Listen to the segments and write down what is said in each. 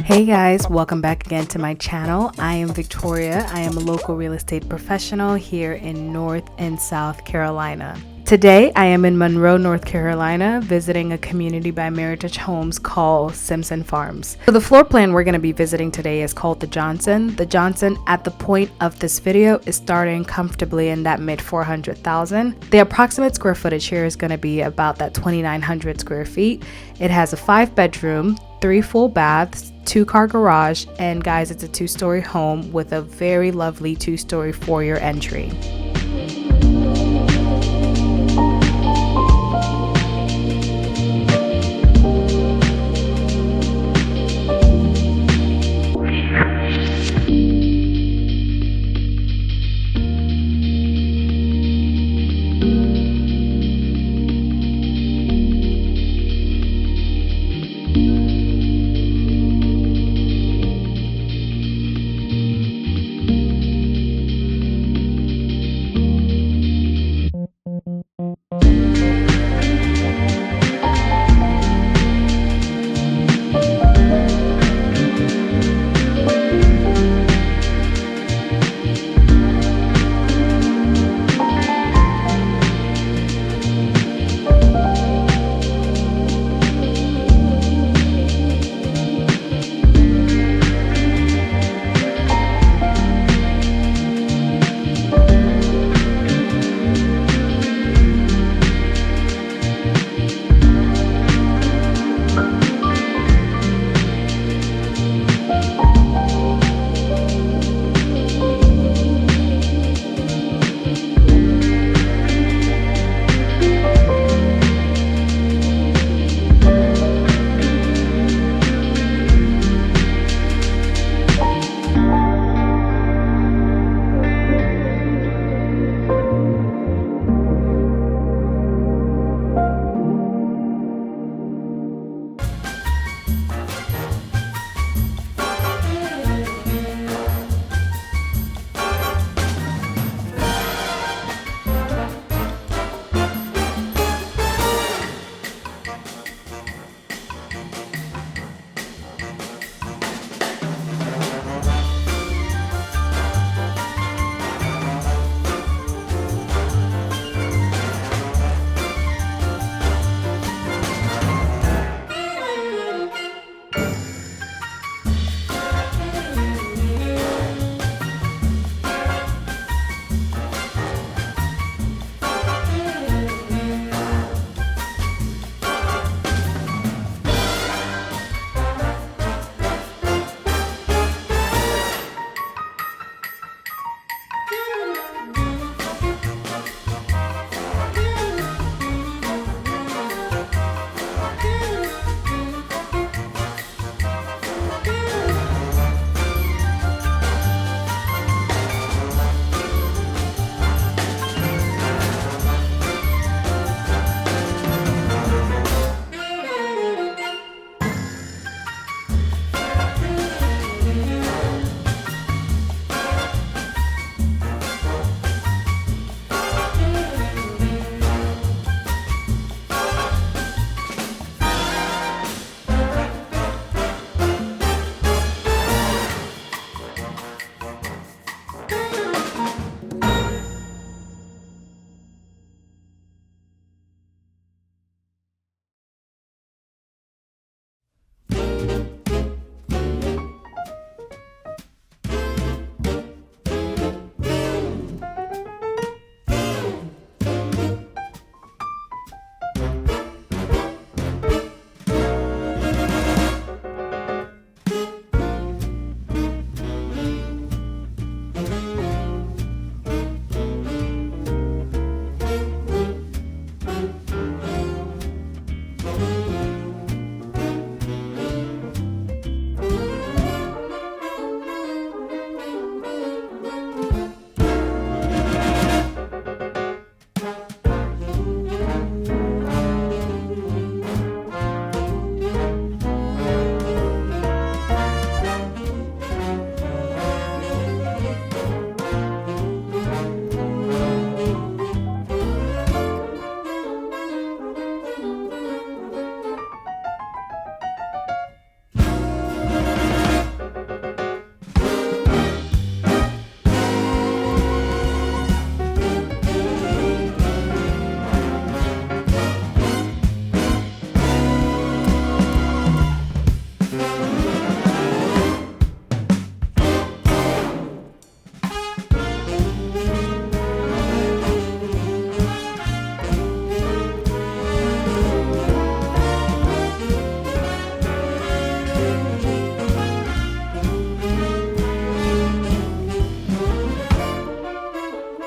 Hey guys, welcome back again to my channel. I am Victoria. I am a local real estate professional here in North and South Carolina. Today I am in Monroe, North Carolina, visiting a community by Meritage homes called Simpson Farms. So the floor plan we're going to be visiting today is called the Johnson. The Johnson at the point of this video is starting comfortably in that mid 400,000. The approximate square footage here is going to be about that 2,900 square feet. It has a 5-bedroom, 3 full baths, 2-car garage, and guys, it's a 2-story home with a very lovely 2-story foyer entry.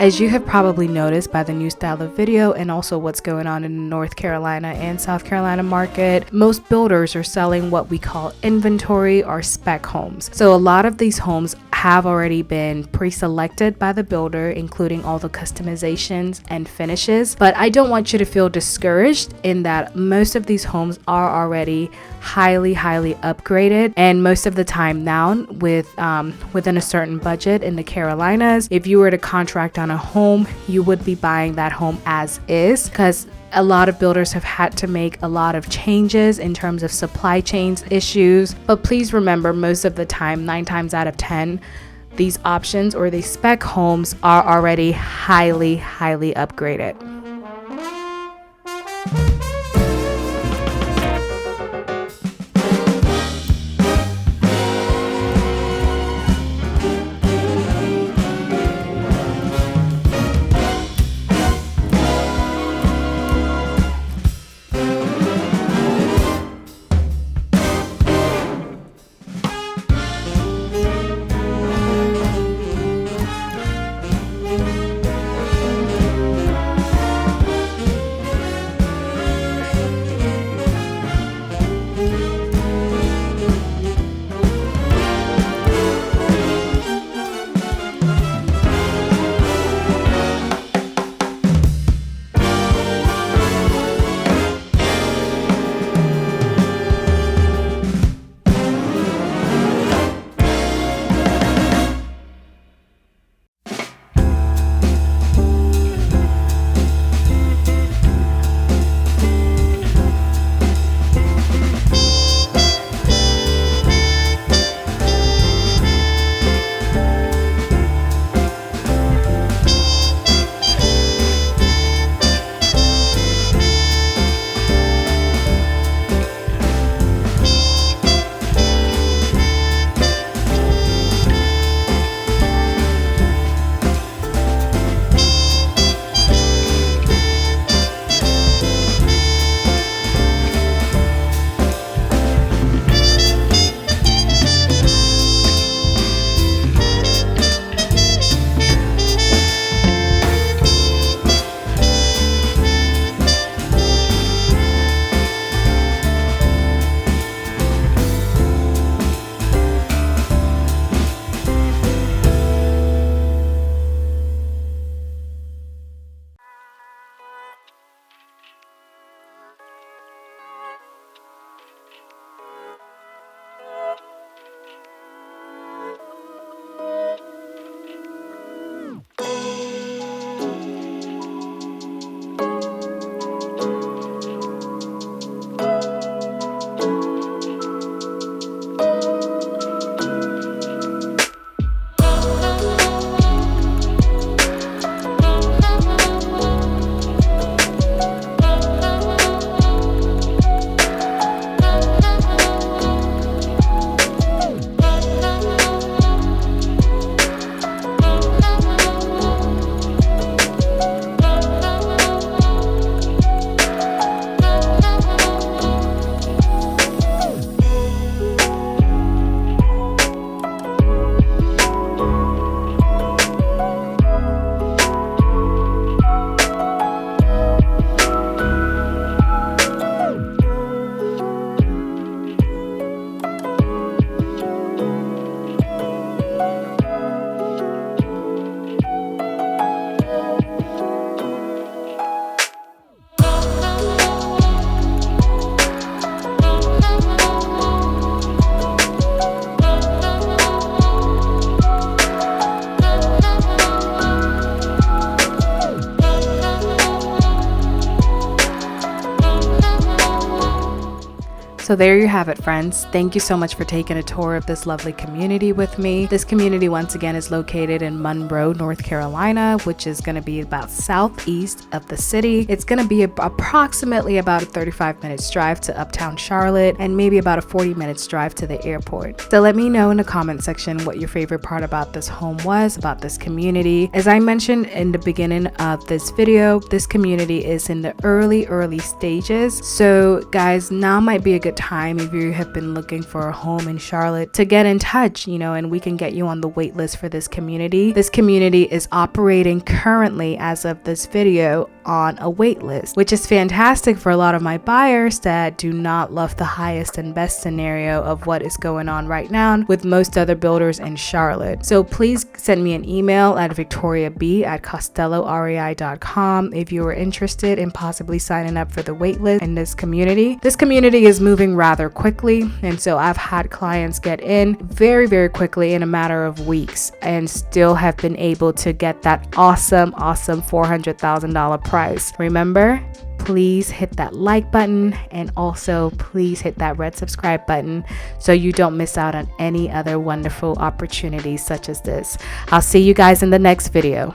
As you have probably noticed by the new style of video and also what's going on in the North Carolina and South Carolina market, most builders are selling what we call inventory or spec homes. So a lot of these homes have already been pre-selected by the builder, including all the customizations and finishes. But I don't want you to feel discouraged in that most of these homes are already highly upgraded, and most of the time now within a certain budget in the Carolinas, if you were to contract on a home, you would be buying that home as is, because a lot of builders have had to make a lot of changes in terms of supply chains issues. But please remember, most of the time, 9 times out of 10, these options or these spec homes are already highly upgraded. So there you have it, friends. Thank you so much for taking a tour of this lovely community with me. This community, once again, is located in Monroe, North Carolina, which is going to be about southeast of the city. It's going to be approximately about a 35 minutes drive to uptown Charlotte and maybe about a 40 minutes drive to the airport. So let me know in the comment section what your favorite part about this home was, about this community. As I mentioned in the beginning of this video, this community is in the early stages. So guys, now might be a good good time if you have been looking for a home in Charlotte to get in touch, and we can get you on the wait list for this community. This community is operating currently, as of this video, on a wait list, which is fantastic for a lot of my buyers that do not love the highest and best scenario of what is going on right now with most other builders in Charlotte. So please send me an email at victoriab@costellorei.com if you are interested in possibly signing up for the wait list in this community. This community is moving rather quickly, and so I've had clients get in very, very quickly in a matter of weeks and still have been able to get that awesome $400,000 price. Remember, please hit that like button, and also please hit that red subscribe button so you don't miss out on any other wonderful opportunities such as this. I'll see you guys in the next video.